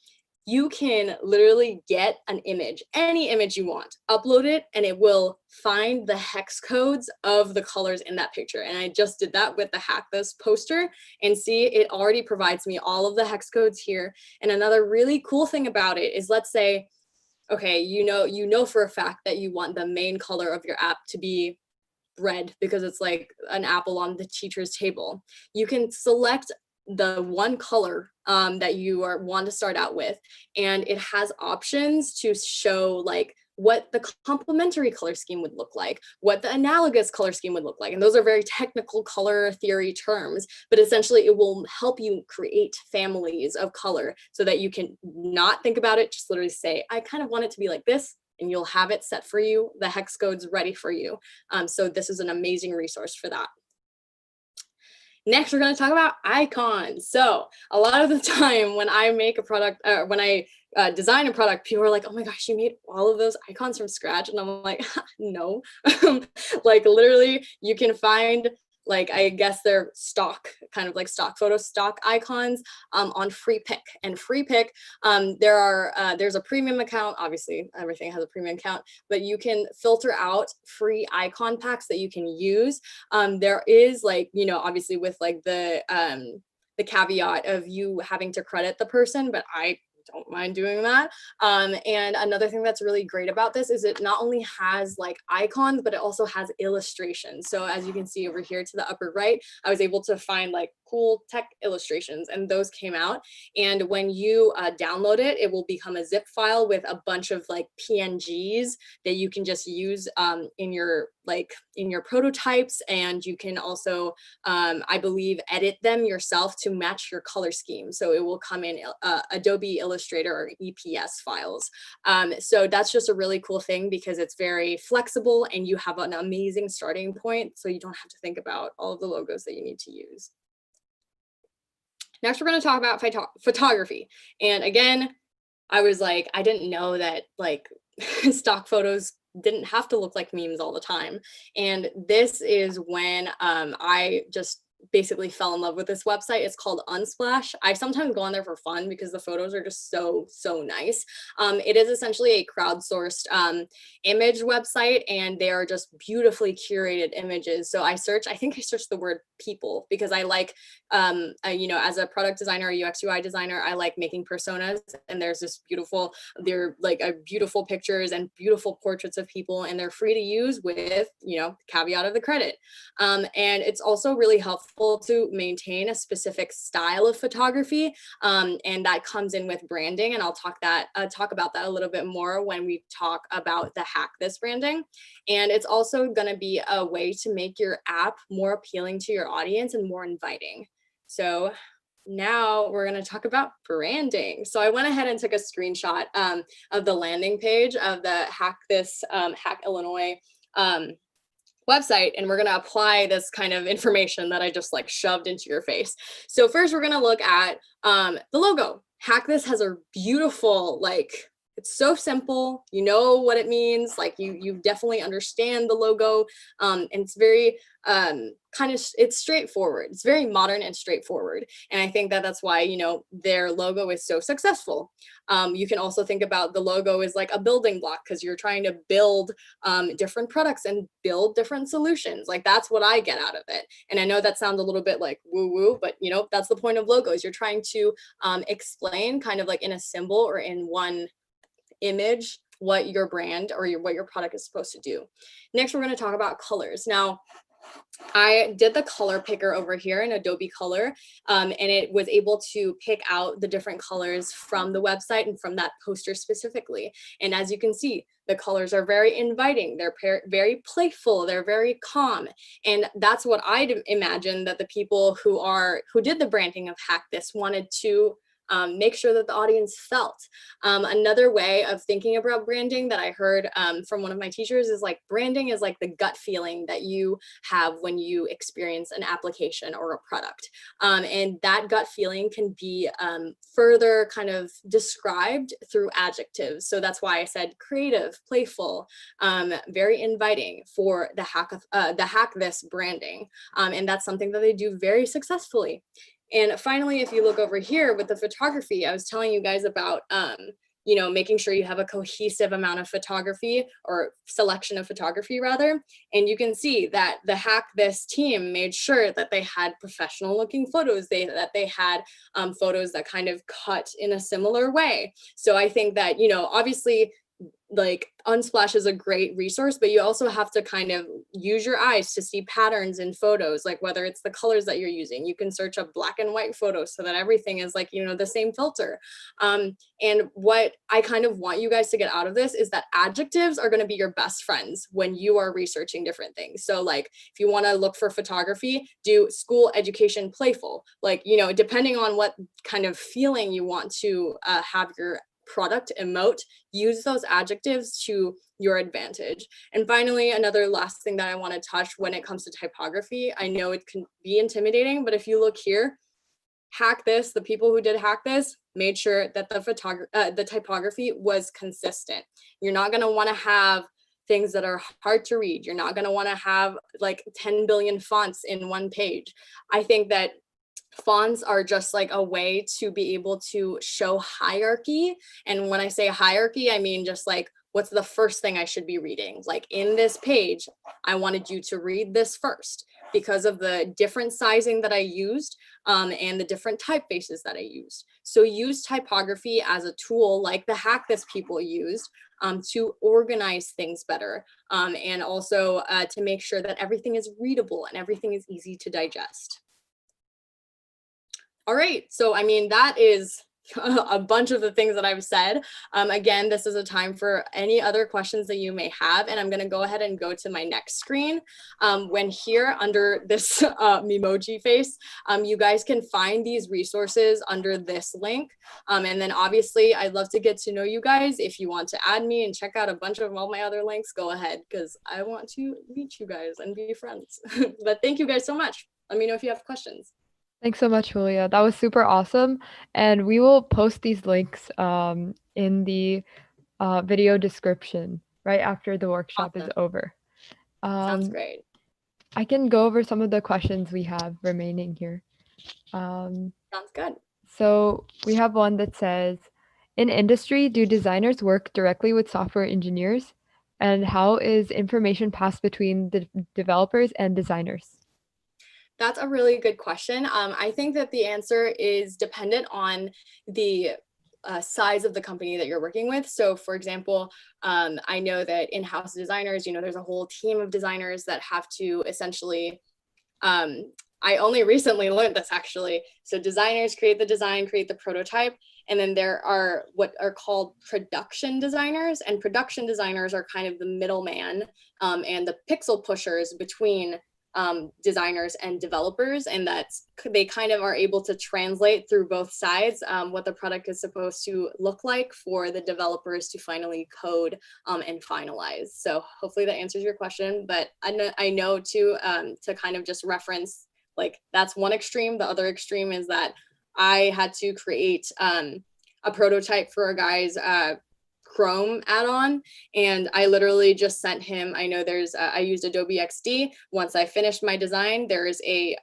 You can literally get an image, any image you want, upload it, and it will find the hex codes of the colors in that picture. And I just did that with the HackThis poster, and see, it already provides me all of the hex codes here. And another really cool thing about it is, let's say, okay, you know for a fact that you want the main color of your app to be red because it's like an apple on the teacher's table. You can select the one color that you want to start out with, and it has options to show like what the complementary color scheme would look like, what the analogous color scheme would look like. And those are very technical color theory terms, but essentially it will help you create families of color so that you can not think about it, just literally say, I kind of want it to be like this, and you'll have it set for you, the hex codes ready for you. So this is an amazing resource for that. Next, we're going to talk about icons. So a lot of the time when I make a product, when I design a product, people are like, oh my gosh, you made all of those icons from scratch. And I'm like, no, like literally you can find, like, I guess they're stock, kind of like stock photo, stock icons on Free Pick. And Free Pick, there's a premium account. Obviously, everything has a premium account, but you can filter out free icon packs that you can use. There is like, obviously with like the caveat of you having to credit the person, but I don't mind doing that. And another thing that's really great about this is it not only has like icons, but it also has illustrations. So as you can see over here to the upper right, I was able to find like cool tech illustrations, and those came out. And when you download it, it will become a zip file with a bunch of like PNGs that you can just use in your prototypes. And you can also, I believe, edit them yourself to match your color scheme. So it will come in Adobe Illustrator or EPS files. So that's just a really cool thing because it's very flexible and you have an amazing starting point. So you don't have to think about all of the logos that you need to use. Next, we're going to talk about photography. And again, I was like, I didn't know that like stock photos didn't have to look like memes all the time. And this is when I just basically fell in love with this website. It's called Unsplash. I sometimes go on there for fun because the photos are just so nice. It is essentially a crowdsourced image website, and they are just beautifully curated images. So I think I searched the word people because I like, as a product designer, a UX UI designer, I like making personas, and there's this beautiful, they're like beautiful pictures and beautiful portraits of people, and they're free to use with, caveat of the credit. And it's also really helpful to maintain a specific style of photography. And that comes in with branding. And I'll talk about that a little bit more when we talk about the HackThis branding. And it's also going to be a way to make your app more appealing to your audience and more inviting. So now we're going to talk about branding. So I went ahead and took a screenshot of the landing page of the HackThis Hack Illinois website, and we're going to apply this kind of information that I just like shoved into your face. So first we're going to look at the logo. HackThis has a beautiful, it's so simple, you know what it means, like you definitely understand the logo, and it's very it's straightforward. It's very modern and straightforward, and I think that that's why their logo is so successful. You can also think about the logo as like a building block, because you're trying to build different products and build different solutions. Like that's what I get out of it. And I know that sounds a little bit like woo woo, but that's the point of logos. You're trying to explain kind of like in a symbol or in one image what your brand or what your product is supposed to do. Next, we're going to talk about colors. Now, I did the color picker over here in Adobe Color, and it was able to pick out the different colors from the website and from that poster specifically. And as you can see, the colors are very inviting. They're very playful. They're very calm. And that's what I'd imagine that the people who did the branding of HackThis wanted to make sure that the audience felt. Another way of thinking about branding that I heard from one of my teachers is like branding is like the gut feeling that you have when you experience an application or a product. And that gut feeling can be further kind of described through adjectives. So that's why I said creative, playful, very inviting for the HackThis branding. And that's something that they do very successfully. And finally, if you look over here with the photography, I was telling you guys about, making sure you have a cohesive amount of photography or selection of photography rather. And you can see that the HackThis team made sure that they had professional looking photos, that they had photos that kind of cut in a similar way. So I think that, obviously, like Unsplash is a great resource, but you also have to kind of use your eyes to see patterns in photos, like whether it's the colors that you're using. You can search a black and white photo so that everything is like, the same filter. And what I kind of want you guys to get out of this is that adjectives are going to be your best friends when you are researching different things. So like if you want to look for photography, do school, education, playful, like, depending on what kind of feeling you want to have your product emote, use those adjectives to your advantage. And finally, another last thing that I want to touch when it comes to typography, I know it can be intimidating, but if you look here, HackThis, the people who did HackThis made sure that the typography was consistent. You're not going to want to have things that are hard to read. You're not going to want to have like 10 billion fonts in one page. I think that fonts are just like a way to be able to show hierarchy. And when I say hierarchy, I mean just like, what's the first thing I should be reading? Like in this page, I wanted you to read this first because of the different sizing that I used and the different typefaces that I used. So use typography as a tool like the HackThis people used to organize things better, and also to make sure that everything is readable and everything is easy to digest. All right, so I mean, that is a bunch of the things that I've said. Again, this is a time for any other questions that you may have, and I'm gonna go ahead and go to my next screen. When here under this Memoji face, you guys can find these resources under this link. And then obviously I'd love to get to know you guys. If you want to add me and check out a bunch of all my other links, go ahead, because I want to meet you guys and be friends. But thank you guys so much. Let me know if you have questions. Thanks so much, Julia. That was super awesome. And we will post these links in the video description. right after the workshop is Awesome. over. Sounds great. I can go over some of the questions we have remaining here. Sounds good. So we have one that says, in industry, do designers work directly with software engineers? And how is information passed between the developers and designers? That's a really good question. I think that the answer is dependent on the size of the company that you're working with. So for example, I know that in-house designers, there's a whole team of designers that have to essentially, I only recently learned this actually. So designers create the design, create the prototype, and then there are what are called production designers, and production designers are kind of the middleman and the pixel pushers between designers and developers, and that's they kind of are able to translate through both sides what the product is supposed to look like for the developers to finally code and finalize. So hopefully that answers your question, but I know too, to kind of just reference, like that's one extreme. The other extreme is that I had to create a prototype for a guy's Chrome add-on, and I literally just sent him, I know there's I used Adobe XD. Once I finished my design, there's a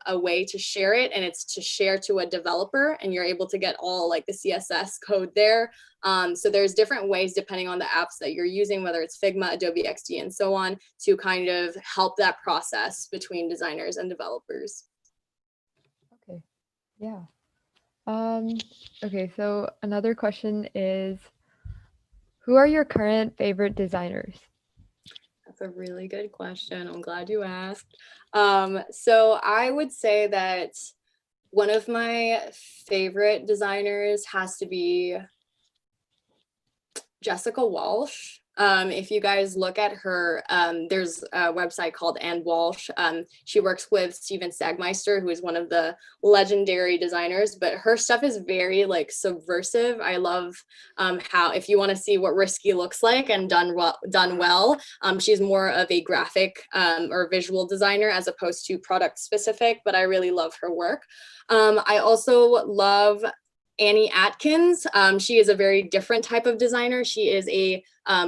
way to share it, and it's to share to a developer, and you're able to get all like the CSS code there. So there's different ways depending on the apps that you're using, whether it's Figma, Adobe XD, and so on, to kind of help that process between designers and developers. Okay, yeah. Okay, so another question is, who are your current favorite designers? That's a really good question. I'm glad you asked. So I would say that one of my favorite designers has to be Jessica Walsh. If you guys look at her, there's a website called Ann Walsh. She works with Steven Sagmeister, who is one of the legendary designers, but her stuff is very like subversive. I love how, if you want to see what risky looks like and done well, she's more of a graphic or visual designer as opposed to product specific, but I really love her work. I also love Annie Atkins. She is a very different type of designer. She is a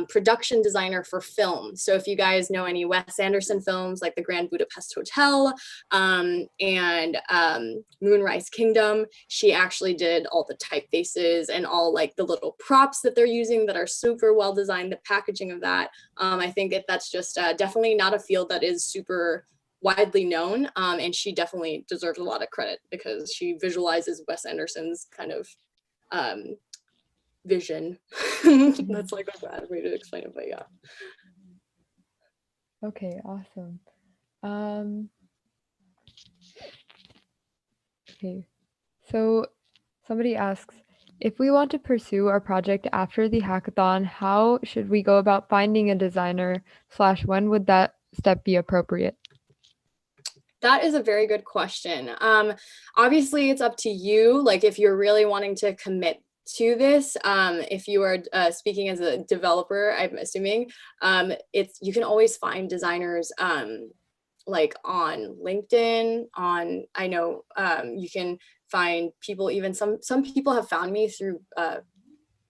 production designer for film. So if you guys know any Wes Anderson films like The Grand Budapest Hotel and Moonrise Kingdom, she actually did all the typefaces and all like the little props that they're using that are super well designed, the packaging of that. I think that's just definitely not a field that is super widely known, and she definitely deserves a lot of credit because she visualizes Wes Anderson's kind of vision. That's like a bad way to explain it, but yeah. Okay, awesome. Okay, so somebody asks, if we want to pursue our project after the hackathon, how should we go about finding a designer / when would that step be appropriate? That is a very good question. Obviously, it's up to you. Like if you're really wanting to commit to this, if you are speaking as a developer, I'm assuming, you can always find designers like on LinkedIn, I know you can find people, even some people have found me through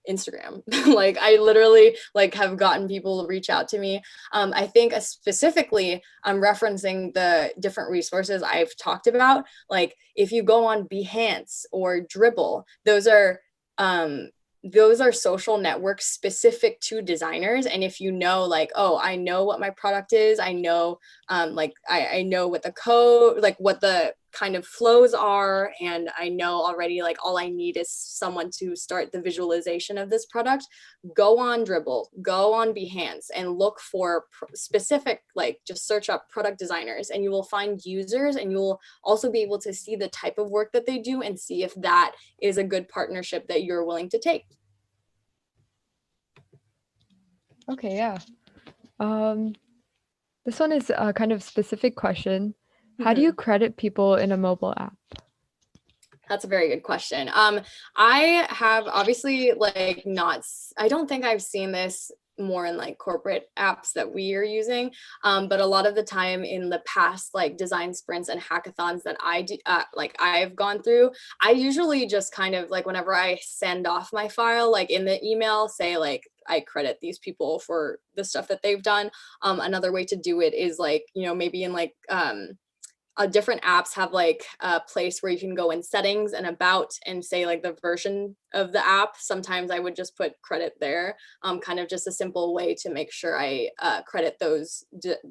Instagram. Like I literally like have gotten people reach out to me. I think specifically I'm referencing the different resources I've talked about. Like if you go on Behance or Dribble, those are social networks specific to designers. And if you know, like, oh, I know what my product is, I know, like, I know what the code, like what the kind of flows are, and I know already, like, all I need is someone to start the visualization of this product. Go on Dribble, go on Behance, and look for specific, like, just search up product designers, and you will find users, and you will also be able to see the type of work that they do and see if that is a good partnership that you're willing to take. Okay, yeah. This one is a kind of specific question. How do you credit people in a mobile app? That's a very good question. I have obviously like I don't think I've seen this more in like corporate apps that we are using. But a lot of the time in the past, like design sprints and hackathons that I do, like I've gone through, I usually just kind of like whenever I send off my file, like in the email, say like, I credit these people for the stuff that they've done. Another way to do it is like, you know, maybe in like different apps have like a place where you can go in settings and about and say like the version of the app. Sometimes I would just put credit there, kind of just a simple way to make sure I credit those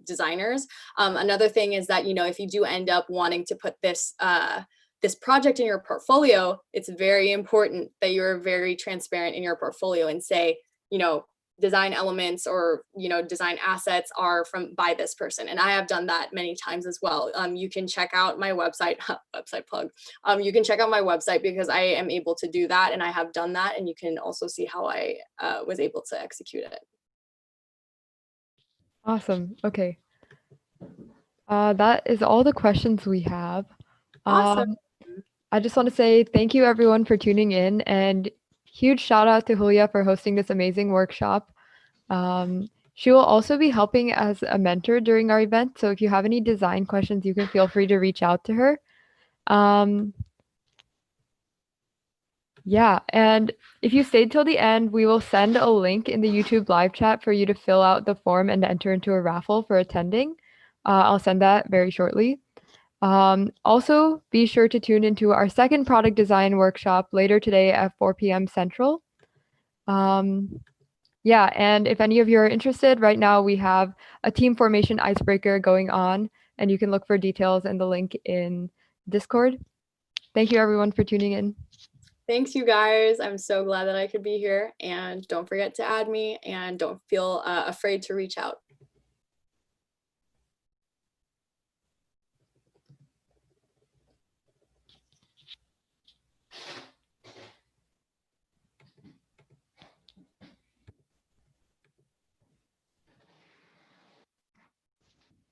designers. Another thing is that, you know, if you do end up wanting to put this this project in your portfolio, it's very important that you're very transparent in your portfolio and say, you know, design elements or, you know, design assets are from by this person. And I have done that many times as well. You can check out my website, website plug. You can check out my website because I am able to do that and I have done that. And you can also see how I was able to execute it. Awesome. Okay. That is all the questions we have. Awesome. I just want to say thank you everyone for tuning in, and huge shout out to Julia for hosting this amazing workshop. She will also be helping as a mentor during our event, so if you have any design questions, you can feel free to reach out to her. Yeah, and if you stayed till the end, we will send a link in the YouTube live chat for you to fill out the form and enter into a raffle for attending. I'll send that very shortly. Also, be sure to tune into our second product design workshop later today at 4 p.m. Central. Yeah, and if any of you are interested, right now we have a team formation icebreaker going on, and you can look for details in the link in Discord. Thank you everyone for tuning in. Thanks, you guys. I'm so glad that I could be here. And don't forget to add me and don't feel afraid to reach out.